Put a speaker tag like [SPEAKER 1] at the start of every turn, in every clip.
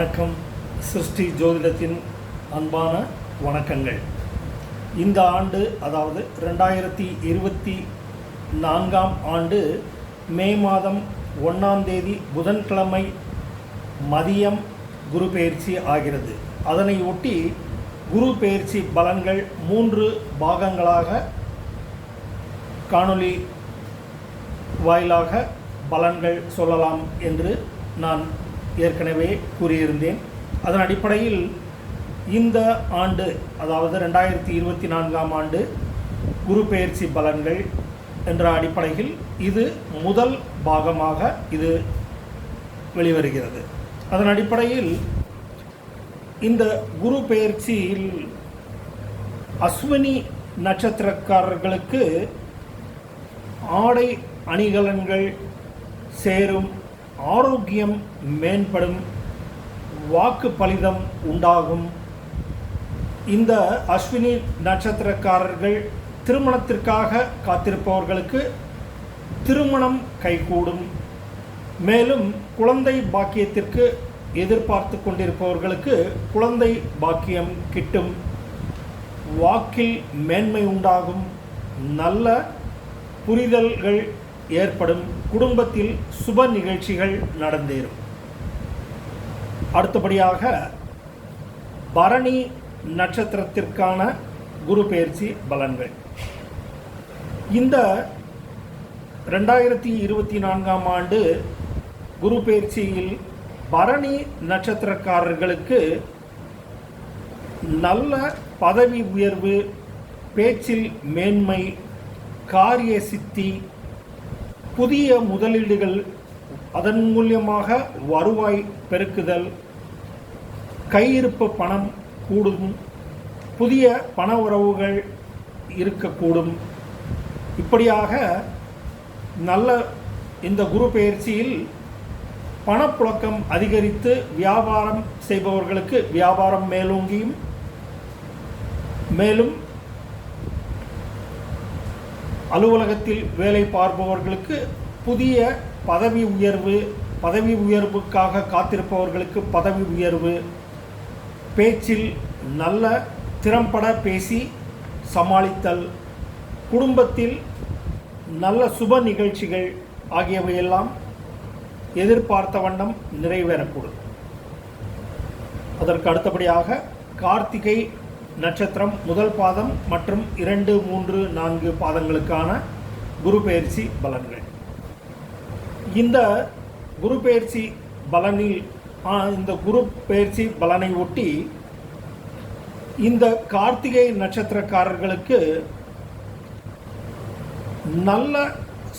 [SPEAKER 1] வணக்கம். சிருஷ்டி ஜோதிடத்தின் அன்பான வணக்கங்கள். இந்த ஆண்டு, அதாவது 2024 ஆண்டு மே மாதம் 1ஆம் தேதி புதன்கிழமை மதியம் குரு பெயர்ச்சி ஆகிறது. அதனை ஒட்டி குரு பெயர்ச்சி பலன்கள் 3 பாகங்களாக காணொளி வாயிலாக பலன்கள் சொல்லலாம் என்று நான் ஏற்கனவே கூறியிருந்தேன். அதன் அடிப்படையில் இந்த ஆண்டு, அதாவது 2024 ஆண்டு குரு பெயர்ச்சி பலன்கள் என்ற அடிப்படையில் இது முதல் பாகமாக இது வெளிவருகிறது. அதன் அடிப்படையில் இந்த குரு பெயர்ச்சியில் அஸ்வினி நட்சத்திரக்காரர்களுக்கு ஆடை அணிகலன்கள் சேரும், ஆரோக்கியம் மேம்படும், வாக்கு பலிதம் உண்டாகும். இந்த அஸ்வினி நட்சத்திரக்காரர்கள் திருமணத்திற்காக காத்திருப்பவர்களுக்கு திருமணம் கைகூடும். மேலும் குழந்தை பாக்கியத்திற்கு எதிர்பார்த்து கொண்டிருப்பவர்களுக்கு குழந்தை பாக்கியம் கிட்டும், வாக்கில் மேன்மை உண்டாகும், நல்ல புரிதல்கள் ஏற்படும், குடும்பத்தில் சுப நிகழ்ச்சிகள் நடந்தேறும். அடுத்தபடியாக பரணி நட்சத்திரத்திற்கான குரு பெயர்ச்சி பலன்கள். இந்த 2024 ஆண்டு குரு பெயர்ச்சியில் பரணி நட்சத்திரக்காரர்களுக்கு நல்ல பதவி உயர்வு, பேச்சில் மேன்மை, காரிய சித்தி, புதிய முதலீடுகள், அதன் மூலியமாக வருவாய் பெருக்குதல், கையிருப்பு பணம் கூடும், புதிய பண உறவுகள் இருக்கக்கூடும். இப்படியாக நல்ல இந்த குரு பெயர்ச்சியில் பணப்புழக்கம் அதிகரித்து வியாபாரம் செய்பவர்களுக்கு வியாபாரம் மேலோங்கியும், மேலும் அலுவலகத்தில் வேலை பார்ப்பவர்களுக்கு புதிய பதவி உயர்வு, பதவி உயர்வுக்காக காத்திருப்பவர்களுக்கு பதவி உயர்வு, பேச்சில் நல்ல திறம்பட பேசி சமாளித்தல், குடும்பத்தில் நல்ல சுப நிகழ்ச்சிகள் ஆகியவையெல்லாம் எதிர்பார்த்த வண்ணம் நிறைவேறக்கூடும். அதற்கு அடுத்தபடியாக கார்த்திகை நட்சத்திரம் முதல் பாதம் மற்றும் 2, 3, 4 பாதங்களுக்கான குரு பெயர்ச்சி பலன்கள். இந்த குரு பெயர்ச்சி பலனில் இந்த குரு பெயர்ச்சி பலனை ஒட்டி இந்த கார்த்திகை நட்சத்திரக்காரர்களுக்கு நல்ல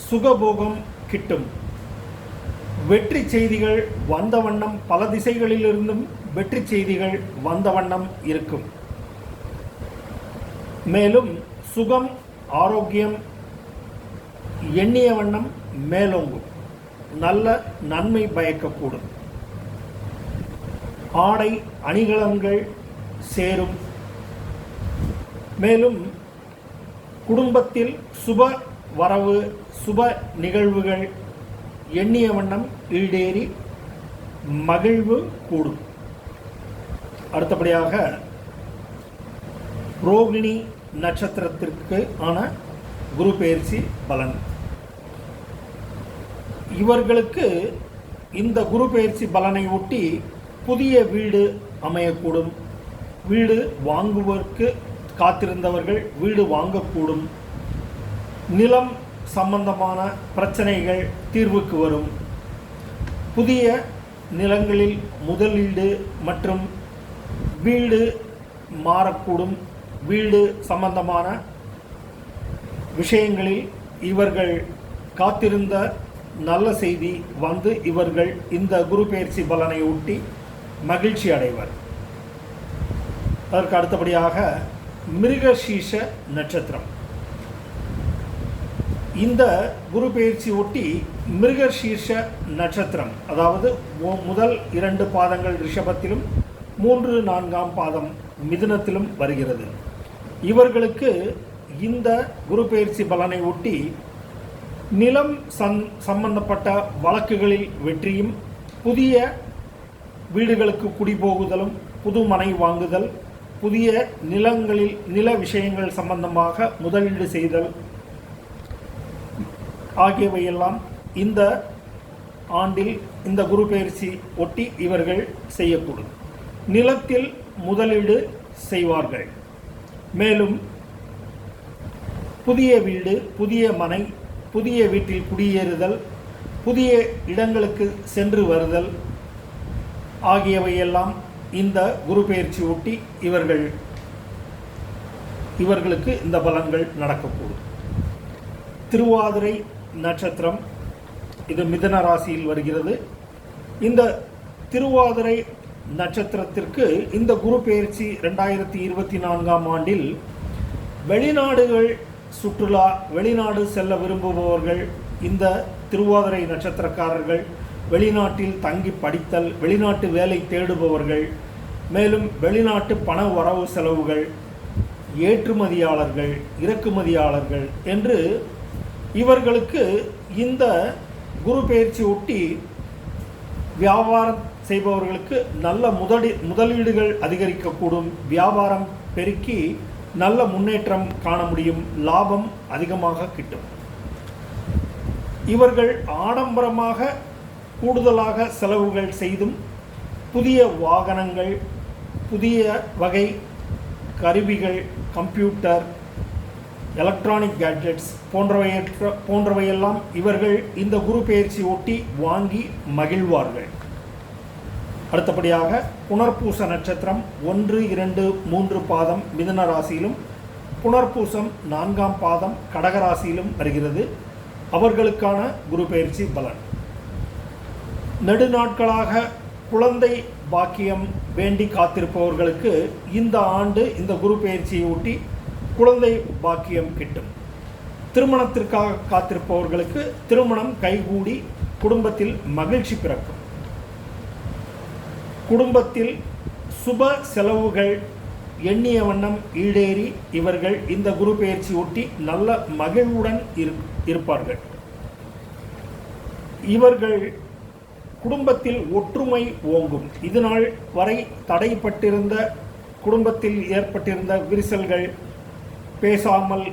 [SPEAKER 1] சுகபோகம் கிட்டும், வெற்றி செய்திகள் வந்த வண்ணம், பல திசைகளிலிருந்தும் வெற்றி செய்திகள் வந்த வண்ணம் இருக்கும். மேலும் சுகம், ஆரோக்கியம் எண்ணிய வண்ணம் மேலோங்கும், நல்ல நன்மை பயக்கக்கூடும், ஆடை அணிகலன்கள் சேரும். மேலும் குடும்பத்தில் சுப வரவு, சுப நிகழ்வுகள் எண்ணிய வண்ணம் ஈடேறி மகிழ்வு கூடும். அடுத்தபடியாக ரோகிணி நட்சத்திரத்திற்கு ஆன குரு பெயர்ச்சி பலன். இவர்களுக்கு இந்த குரு பெயர்ச்சி பலனை ஒட்டி புதிய வீடு அமையக்கூடும், வீடு வாங்குவதற்கு காத்திருந்தவர்கள் வீடு வாங்கக்கூடும், நிலம் சம்பந்தமான பிரச்சனைகள் தீர்வுக்கு வரும், புதிய நிலங்களில் முதலீடு மற்றும் வீடு மாறக்கூடும், வீடு சம்பந்தமான விஷயங்களில் இவர்கள் காத்திருந்த நல்ல செய்தி வந்து இவர்கள் இந்த குரு பெயர்ச்சி பலனை ஒட்டி மகிழ்ச்சி அடைவர். அதற்கு அடுத்தபடியாக மிருகசீஷ நட்சத்திரம். இந்த குரு பெயர்ச்சி ஒட்டி மிருகசீஷ நட்சத்திரம், அதாவது முதல் 2 பாதங்கள் ரிஷபத்திலும் 3, 4ஆம் பாதம் மிதுனத்திலும் வருகிறது. இவர்களுக்கு இந்த குரு பெயர்ச்சி பலனை ஒட்டி நிலம் சம்பந்தப்பட்ட வழக்குகளில் வெற்றியும், புதிய வீடுகளுக்கு குடிபோகுதலும், புது மனை வாங்குதல், புதிய நிலங்களில் நில விஷயங்கள் சம்பந்தமாக முதலீடு செய்தல் ஆகியவையெல்லாம் இந்த ஆண்டில் இந்த குரு பெயர்ச்சி ஒட்டி இவர்கள் செய்யக்கூடும். நிலத்தில் முதலீடு செய்வார்கள். மேலும் புதிய வீடு, புதிய மனை, புதிய வீட்டில் குடியேறுதல், புதிய இடங்களுக்கு சென்று வருதல் ஆகியவையெல்லாம் இந்த குரு பெயர்ச்சி ஒட்டி இவர்களுக்கு இந்த பலன்கள் நடக்கக்கூடும். திருவாதிரை நட்சத்திரம் இது மிதுன ராசியில் வருகிறது. இந்த திருவாதிரை நட்சத்திரத்திற்கு இந்த குரு பெயர்ச்சி 2024ஆம் ஆண்டில் வெளிநாடுகள் சுற்றுலா, வெளிநாடு செல்ல விரும்புபவர்கள், இந்த திருவாதிரை நட்சத்திரக்காரர்கள், வெளிநாட்டில் தங்கி படித்தல், வெளிநாட்டு வேலை தேடுபவர்கள், மேலும் வெளிநாட்டு பண வரவு செலவுகள், ஏற்றுமதியாளர்கள், இறக்குமதியாளர்கள் என்று இவர்களுக்கு இந்த குரு பெயர்ச்சி ஒட்டி வியாபாரம் செய்பவர்களுக்கு நல்ல முதலீடுகள் அதிகரிக்கக்கூடும். வியாபாரம் பெருக்கி நல்ல முன்னேற்றம் காண முடியும். லாபம் அதிகமாக கிட்டும். இவர்கள் ஆடம்பரமாக கூடுதலாக செலவுகள் செய்தும் புதிய வாகனங்கள், புதிய வகை கருவிகள், கம்ப்யூட்டர், எலக்ட்ரானிக் கேட்ஜெட்ஸ் போன்றவையெல்லாம் இவர்கள் இந்த குரு பெயர்ச்சி ஒட்டி வாங்கி மகிழ்வார்கள். அடுத்தபடியாக புனர்பூச நட்சத்திரம் 1, 2, 3 பாதம் மிதுன ராசியிலும், புனர்பூசம் 4ஆம் பாதம் கடகராசியிலும் வருகிறது. அவர்களுக்கான குரு பெயர்ச்சி பலன். நெடுநாட்களாக குழந்தை பாக்கியம் வேண்டி காத்திருப்பவர்களுக்கு இந்த ஆண்டு இந்த குரு பெயர்ச்சியை ஒட்டி குழந்தை பாக்கியம் கிட்டும். திருமணத்திற்காக காத்திருப்பவர்களுக்கு திருமணம் கைகூடி குடும்பத்தில் மகிழ்ச்சி பிறக்கும். குடும்பத்தில் சுப செலவுகள் எண்ணிய வண்ணம் ஈடேறி இவர்கள் இந்த குரு பெயர்ச்சி ஒட்டி நல்ல மகிழ்வுடன் இருப்பார்கள். இவர்கள் குடும்பத்தில் ஒற்றுமை ஓங்கும். இதுநாள் வரை தடைப்பட்டிருந்த குடும்பத்தில் ஏற்பட்டிருந்த விரிசல்கள், பேசாமல்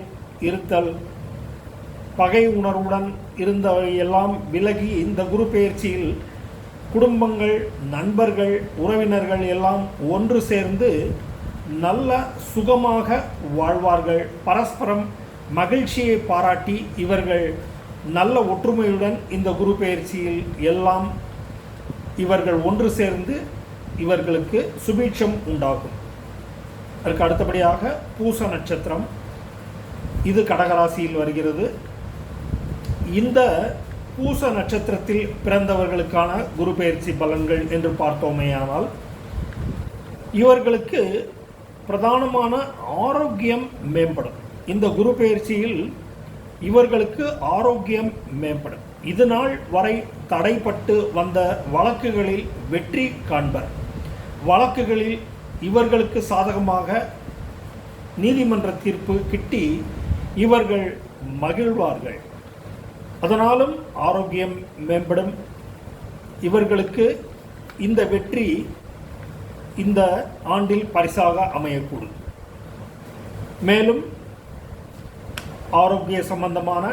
[SPEAKER 1] இருத்தல், பகை உணர்வுடன் இருந்தவையெல்லாம் விலகி இந்த குரு பெயர்ச்சியில் குடும்பங்கள், நண்பர்கள், உறவினர்கள் எல்லாம் ஒன்று சேர்ந்து நல்ல சுகமாக வாழ்வார்கள். பரஸ்பரம் மகிழ்ச்சியை பாராட்டி இவர்கள் நல்ல ஒற்றுமையுடன் இந்த குரு பெயர்ச்சியில் எல்லாம் இவர்கள் ஒன்று சேர்ந்து இவர்களுக்கு சுபீட்சம் உண்டாகும். அதற்கு அடுத்தபடியாக பூச நட்சத்திரம் இது கடகராசியில் வருகிறது. இந்த பூச நட்சத்திரத்தில் பிறந்தவர்களுக்கான குரு பெயர்ச்சி பலன்கள் என்று பார்த்தோமேயானால், இவர்களுக்கு பிரதானமான ஆரோக்கியம் மேம்படும். இந்த குரு பெயர்ச்சியில் இவர்களுக்கு ஆரோக்கியம் மேம்படும். இதுநாள் வரை தடைப்பட்டு வந்த வழக்குகளில் வெற்றி காண்பர். வழக்குகளில் இவர்களுக்கு சாதகமாக நீதிமன்ற தீர்ப்பு கிட்டி இவர்கள் மகிழ்வார்கள். அதனாலும் ஆரோக்கியம் மேம்படும். இவர்களுக்கு இந்த வெற்றி இந்த ஆண்டில் பரிசாக அமையக்கூடும். மேலும் ஆரோக்கிய சம்பந்தமான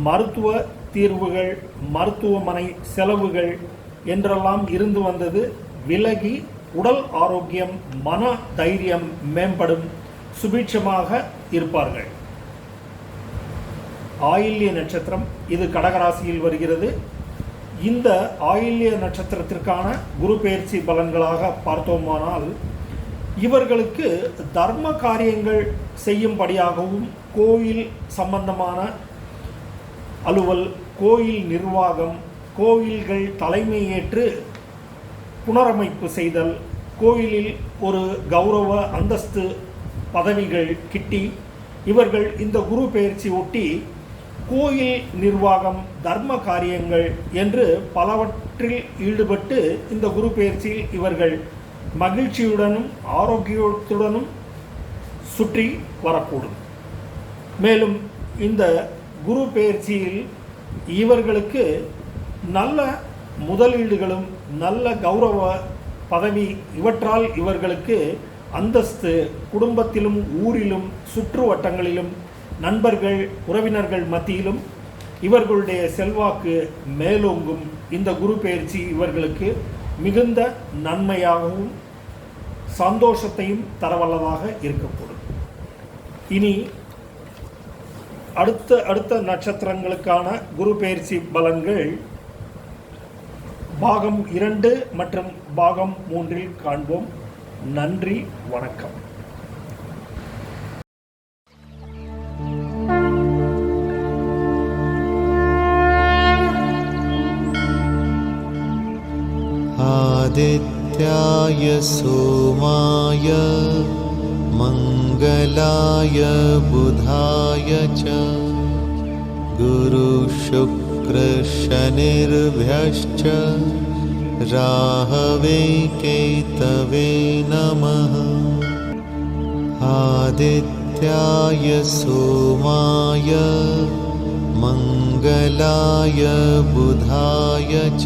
[SPEAKER 1] மருத்துவ தீர்வுகள், மருத்துவமனை செலவுகள் என்றெல்லாம் இருந்து வந்தது விலகி உடல் ஆரோக்கியம், மன தைரியம் மேம்படும். சுபீட்சமாக இருப்பார்கள். ஆயில்ய நட்சத்திரம் இது கடகராசியில் வருகிறது. இந்த ஆயில்ய நட்சத்திரத்திற்கான குரு பெயர்ச்சி பலன்களாக பார்த்தோமானால், இவர்களுக்கு தர்ம காரியங்கள் செய்யும்படியாகவும், கோயில் சம்பந்தமான அலுவல், கோயில் நிர்வாகம், கோயில்கள் தலைமையேற்று புனரமைப்பு செய்தல், கோயிலில் ஒரு கௌரவ அந்தஸ்து பதவிகள் கிட்டி இவர்கள் இந்த குரு பெயர்ச்சி ஒட்டி கோயில் நிர்வாகம், தர்ம காரியங்கள் என்று பலவற்றில் ஈடுபட்டு இந்த குரு பெயர்ச்சியில் இவர்கள் மகிழ்ச்சியுடனும் ஆரோக்கியத்துடனும் சுற்றி வரக்கூடும். மேலும் இந்த குரு பெயர்ச்சியில் இவர்களுக்கு நல்ல முதலீடுகளும் நல்ல கௌரவ பதவி இவற்றால் இவர்களுக்கு அந்தஸ்து, குடும்பத்திலும் ஊரிலும் சுற்று வட்டங்களிலும் நண்பர்கள் உறவினர்கள் மத்தியிலும் இவர்களுடைய செல்வாக்கு மேலோங்கும். இந்த குரு பெயர்ச்சி இவர்களுக்கு மிகுந்த நன்மையாகவும் சந்தோஷத்தையும் தரவல்லதாக இருக்கக்கூடும். இனி அடுத்த நட்சத்திரங்களுக்கான குரு பெயர்ச்சி பலன்கள் பாகம் 2 மற்றும் பாகம் 3 காண்போம். நன்றி, வணக்கம்.
[SPEAKER 2] आदित्याय सोमाय मङ्गलाय बुधाय च गुरुशुक्रशनिर्भ्यश्च राहवे केतवे नमः। आदित्याय सोमाय मङ्गलाय बुधाय च